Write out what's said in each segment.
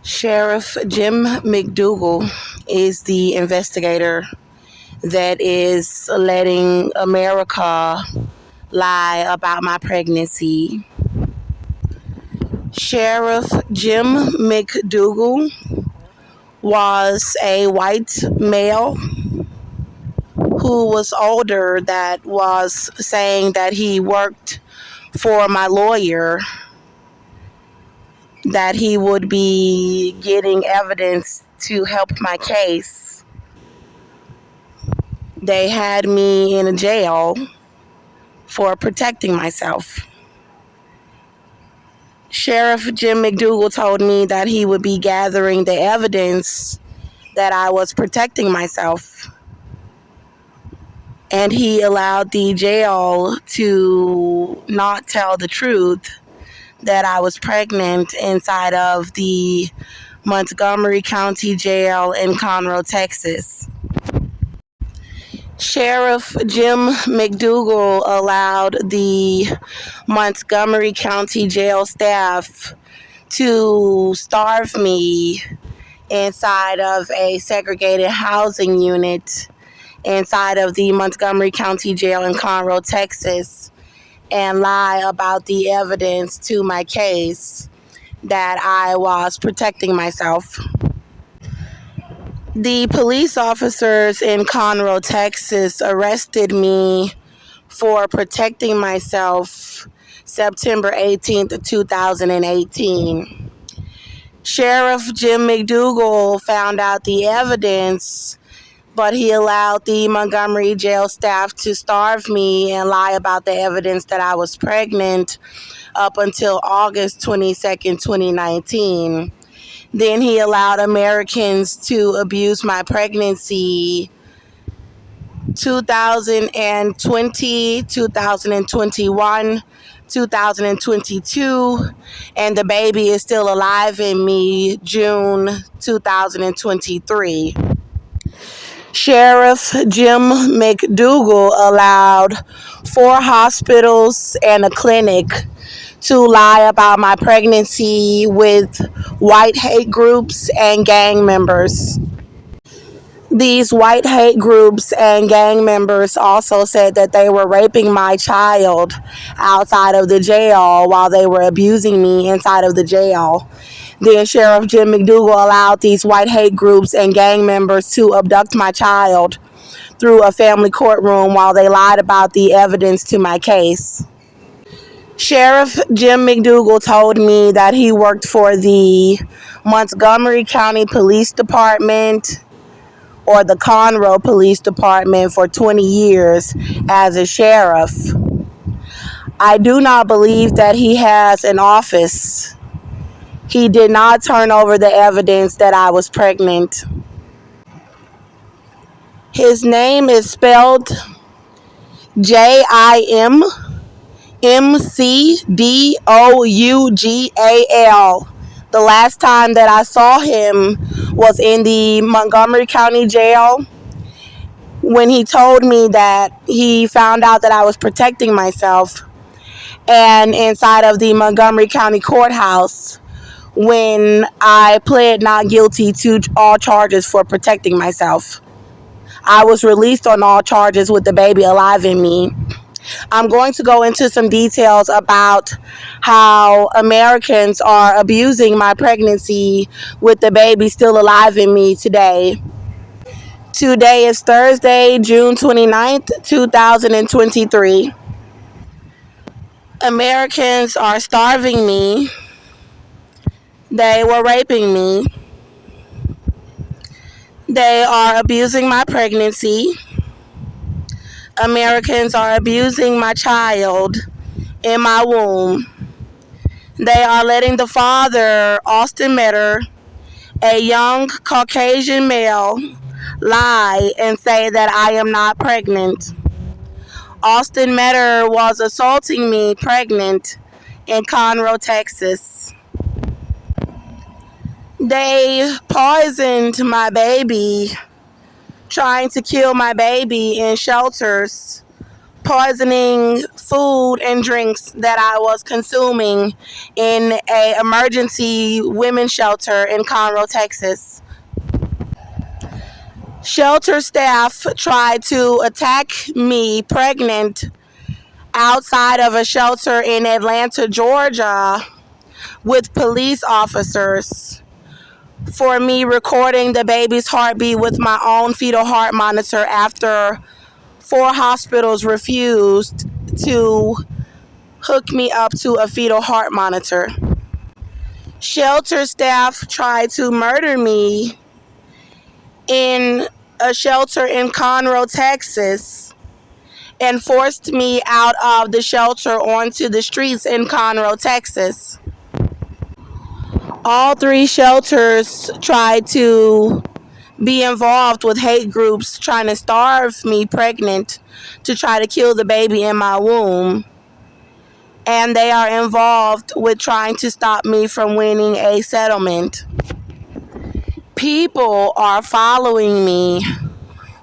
Sheriff Jim McDougal is the investigator that is letting America lie about my pregnancy. Sheriff Jim McDougal was a white male who was older that was saying that he worked for my lawyer, that he would be getting evidence to help my case. They had me in a jail for protecting myself. Sheriff Jim McDougal told me that he would be gathering the evidence that I was protecting myself. And he allowed the jail to not tell the truth that I was pregnant inside of the Montgomery County Jail in Conroe, Texas. Sheriff Jim McDougal allowed the Montgomery County Jail staff to starve me inside of a segregated housing unit inside of the Montgomery County Jail in Conroe, Texas, and lie about the evidence to my case that I was protecting myself. The police officers in Conroe, Texas arrested me for protecting myself September 18th, 2018. Sheriff Jim McDougal found out the evidence, but he allowed the Montgomery jail staff to starve me and lie about the evidence that I was pregnant up until August 22nd, 2019. Then he allowed Americans to abuse my pregnancy 2020, 2021, 2022, and the baby is still alive in me June 2023. Sheriff Jim McDougal allowed 4 hospitals and a clinic to lie about my pregnancy with white hate groups and gang members. These white hate groups and gang members also said that they were raping my child outside of the jail while they were abusing me inside of the jail. Then Sheriff Jim McDougal allowed these white hate groups and gang members to abduct my child through a family courtroom while they lied about the evidence to my case. Sheriff Jim McDougal told me that he worked for the Montgomery County Police Department or the Conroe Police Department for 20 years as a sheriff. I do not believe that he has an office. He did not turn over the evidence that I was pregnant. His name is spelled JIMMCDOUGAL. The last time that I saw him was in the Montgomery County Jail when he told me that he found out that I was protecting myself, and inside of the Montgomery County Courthouse when I pled not guilty to all charges for protecting myself. I was released on all charges with the baby alive in me. I'm going to go into some details about how Americans are abusing my pregnancy with the baby still alive in me today. Today is Thursday, June 29th, 2023. Americans are starving me. They were raping me. They are abusing my pregnancy. Americans are abusing my child in my womb. They are letting the father, Austin Metter, a young Caucasian male, lie and say that I am not pregnant. Austin Metter was assaulting me pregnant in Conroe, Texas. They poisoned my baby, trying to kill my baby in shelters poisoning food and drinks that I was consuming in a emergency women's shelter in Conroe, Texas. Shelter staff tried to attack me pregnant outside of a shelter in Atlanta, Georgia, with police officers for me recording the baby's heartbeat with my own fetal heart monitor after 4 hospitals refused to hook me up to a fetal heart monitor. Shelter staff tried to murder me in a shelter in Conroe, Texas, and forced me out of the shelter onto the streets in Conroe, Texas. All 3 shelters tried to be involved with hate groups trying to starve me pregnant to try to kill the baby in my womb. And they are involved with trying to stop me from winning a settlement. People are following me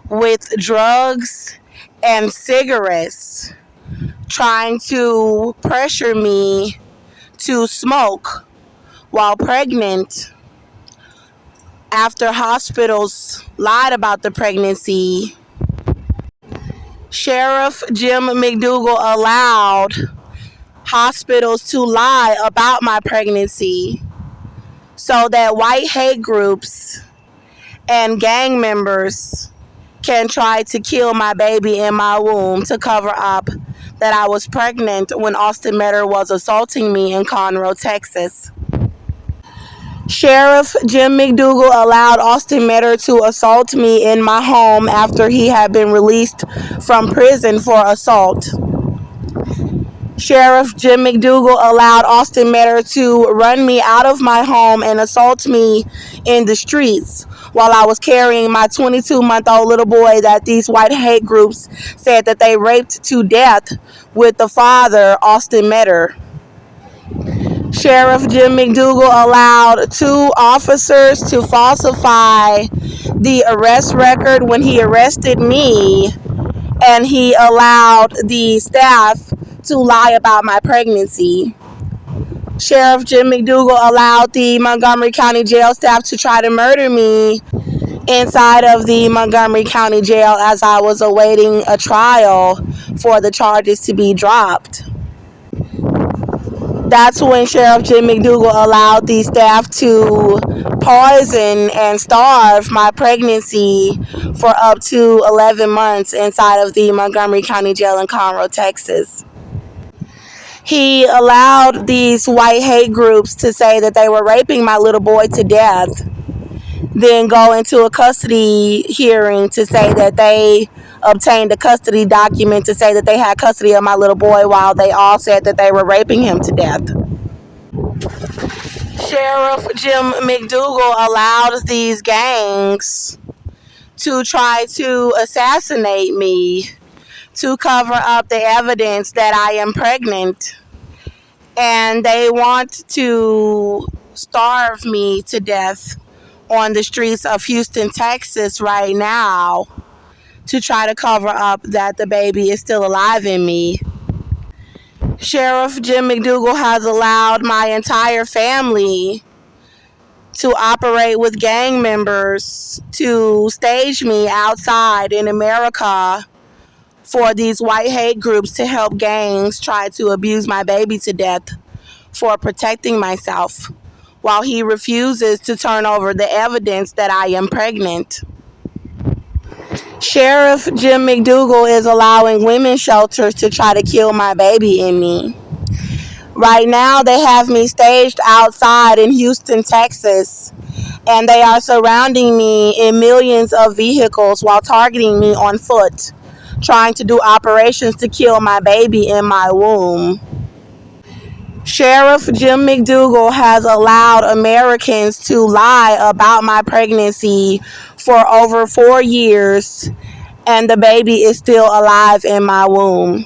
with drugs and cigarettes, trying to pressure me to smoke while pregnant after hospitals lied about the pregnancy. Sheriff Jim McDougal allowed hospitals to lie about my pregnancy so that white hate groups and gang members can try to kill my baby in my womb to cover up that I was pregnant when Austin Metter was assaulting me in Conroe, Texas. Sheriff Jim McDougal allowed Austin Metter to assault me in my home after he had been released from prison for assault. Sheriff Jim McDougal allowed Austin Metter to run me out of my home and assault me in the streets while I was carrying my 22-month-old little boy that these white hate groups said that they raped to death with the father, Austin Metter. Sheriff Jim McDougal allowed 2 officers to falsify the arrest record when he arrested me, and he allowed the staff to lie about my pregnancy. Sheriff Jim McDougal allowed the Montgomery County Jail staff to try to murder me inside of the Montgomery County Jail as I was awaiting a trial for the charges to be dropped. That's when Sheriff Jim McDougal allowed the staff to poison and starve my pregnancy for up to 11 months inside of the Montgomery County Jail in Conroe, Texas. He allowed these white hate groups to say that they were raping my little boy to death, then go into a custody hearing to say that they obtained a custody document to say that they had custody of my little boy while they all said that they were raping him to death. Sheriff Jim McDougal allowed these gangs to try to assassinate me to cover up the evidence that I am pregnant, and they want to starve me to death on the streets of Houston, Texas right now to try to cover up that the baby is still alive in me. Sheriff Jim McDougal has allowed my entire family to operate with gang members to stage me outside in America for these white hate groups to help gangs try to abuse my baby to death for protecting myself, while he refuses to turn over the evidence that I am pregnant. Sheriff Jim McDougal is allowing women's shelters to try to kill my baby in me. Right now, they have me staged outside in Houston, Texas, and they are surrounding me in millions of vehicles while targeting me on foot, trying to do operations to kill my baby in my womb. Sheriff Jim McDougal has allowed Americans to lie about my pregnancy for over 4 years, and the baby is still alive in my womb.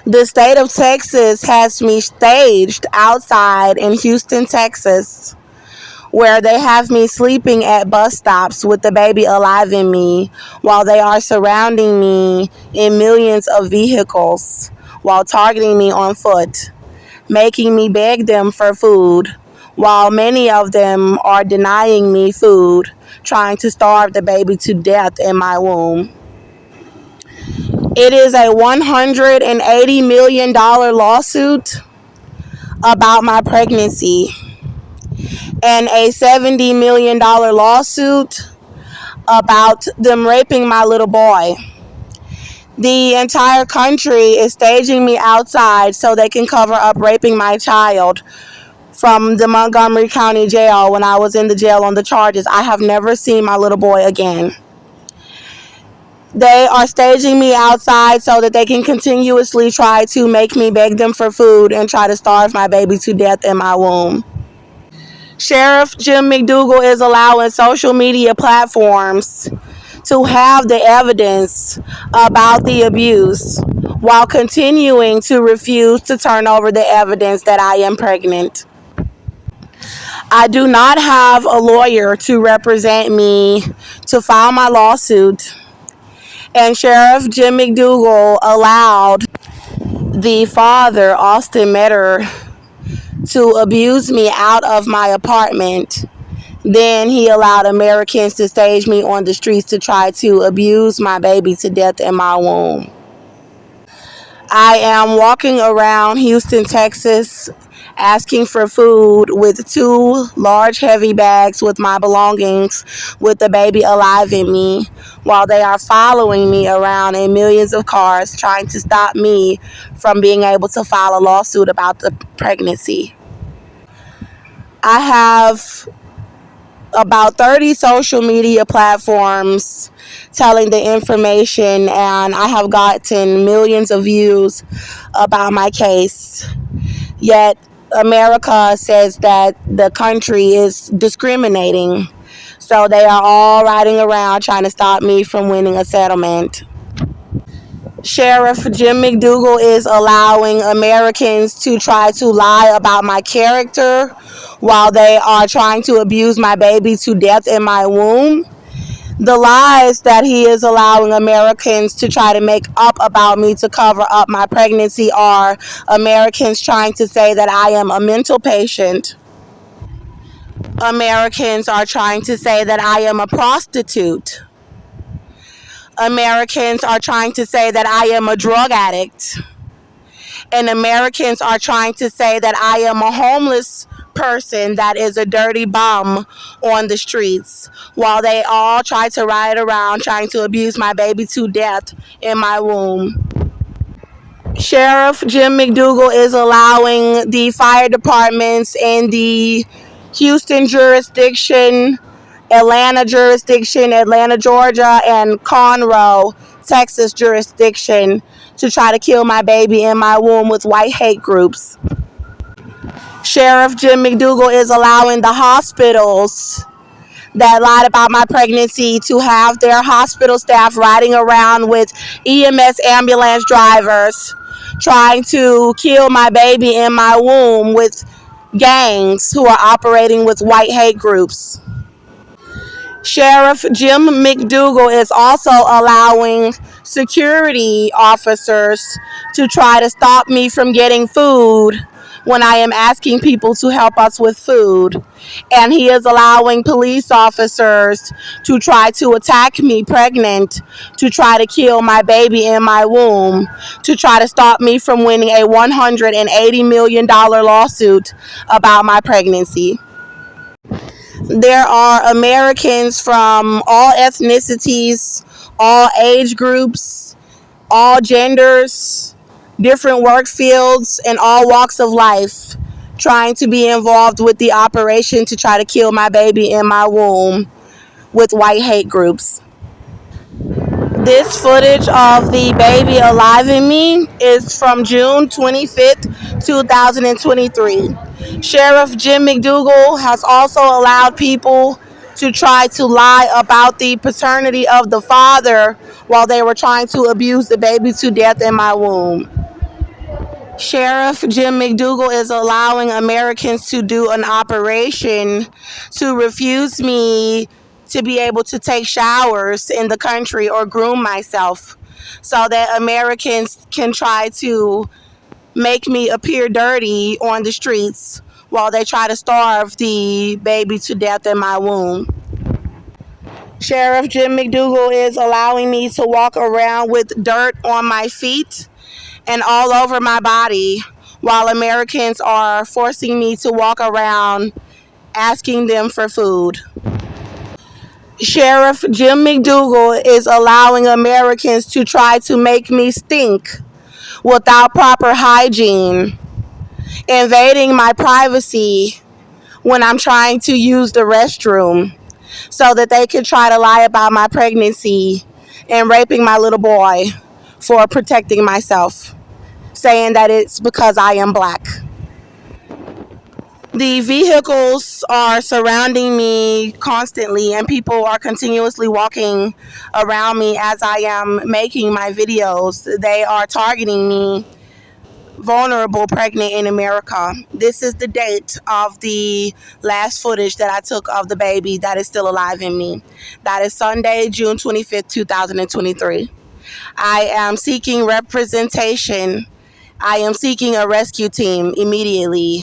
The state of Texas has me staged outside in Houston, Texas, where they have me sleeping at bus stops with the baby alive in me while they are surrounding me in millions of vehicles while targeting me on foot, making me beg them for food, while many of them are denying me food, trying to starve the baby to death in my womb. It is a $180 million lawsuit about my pregnancy and a $70 million lawsuit about them raping my little boy. The entire country is staging me outside so they can cover up raping my child from the Montgomery County Jail when I was in the jail on the charges. I have never seen my little boy again. They are staging me outside so that they can continuously try to make me beg them for food and try to starve my baby to death in my womb. Sheriff Jim McDougal is allowing social media platforms to have the evidence about the abuse while continuing to refuse to turn over the evidence that I am pregnant. I do not have a lawyer to represent me to file my lawsuit, and Sheriff Jim McDougal allowed the father, Austin Metter, to abuse me out of my apartment. Then he allowed Americans to stage me on the streets to try to abuse my baby to death in my womb. I am walking around Houston, Texas, asking for food with two large heavy bags with my belongings with the baby alive in me while they are following me around in millions of cars trying to stop me from being able to file a lawsuit about the pregnancy. I have about 30 social media platforms telling the information, and I have gotten millions of views about my case. Yet America says that the country is discriminating. So they are all riding around trying to stop me from winning a settlement. Sheriff Jim McDougal is allowing Americans to try to lie about my character while they are trying to abuse my baby to death in my womb. The lies that he is allowing Americans to try to make up about me to cover up my pregnancy are Americans trying to say that I am a mental patient. Americans are trying to say that I am a prostitute. Americans are trying to say that I am a drug addict. And Americans are trying to say that I am a homeless person that is a dirty bum on the streets, while they all try to ride around trying to abuse my baby to death in my womb. Sheriff Jim McDougal is allowing the fire departments in the Houston jurisdiction, Atlanta jurisdiction, Atlanta, Georgia, and Conroe, Texas jurisdiction to try to kill my baby in my womb with white hate groups. Sheriff Jim McDougal is allowing the hospitals that lied about my pregnancy to have their hospital staff riding around with EMS ambulance drivers trying to kill my baby in my womb with gangs who are operating with white hate groups. Sheriff Jim McDougal is also allowing security officers to try to stop me from getting food when I am asking people to help us with food. And he is allowing police officers to try to attack me pregnant, to try to kill my baby in my womb, to try to stop me from winning a $180 million lawsuit about my pregnancy. There are Americans from all ethnicities, all age groups, all genders, different work fields, and all walks of life trying to be involved with the operation to try to kill my baby in my womb with white hate groups. This footage of the baby alive in me is from June 25th, 2023. Sheriff Jim McDougal has also allowed people to try to lie about the paternity of the father while they were trying to abuse the baby to death in my womb. Sheriff Jim McDougal is allowing Americans to do an operation to refuse me to be able to take showers in the country or groom myself so that Americans can try to make me appear dirty on the streets while they try to starve the baby to death in my womb. Sheriff Jim McDougal is allowing me to walk around with dirt on my feet and all over my body while Americans are forcing me to walk around asking them for food. Sheriff Jim McDougal is allowing Americans to try to make me stink without proper hygiene, invading my privacy when I'm trying to use the restroom so that they can try to lie about my pregnancy and raping my little boy for protecting myself, saying that it's because I am black. The vehicles are surrounding me constantly, and people are continuously walking around me as I am making my videos. They are targeting me, vulnerable, pregnant in America. This is the date of the last footage that I took of the baby that is still alive in me. That is Sunday, June 25th, 2023. I am seeking representation. I am seeking a rescue team immediately.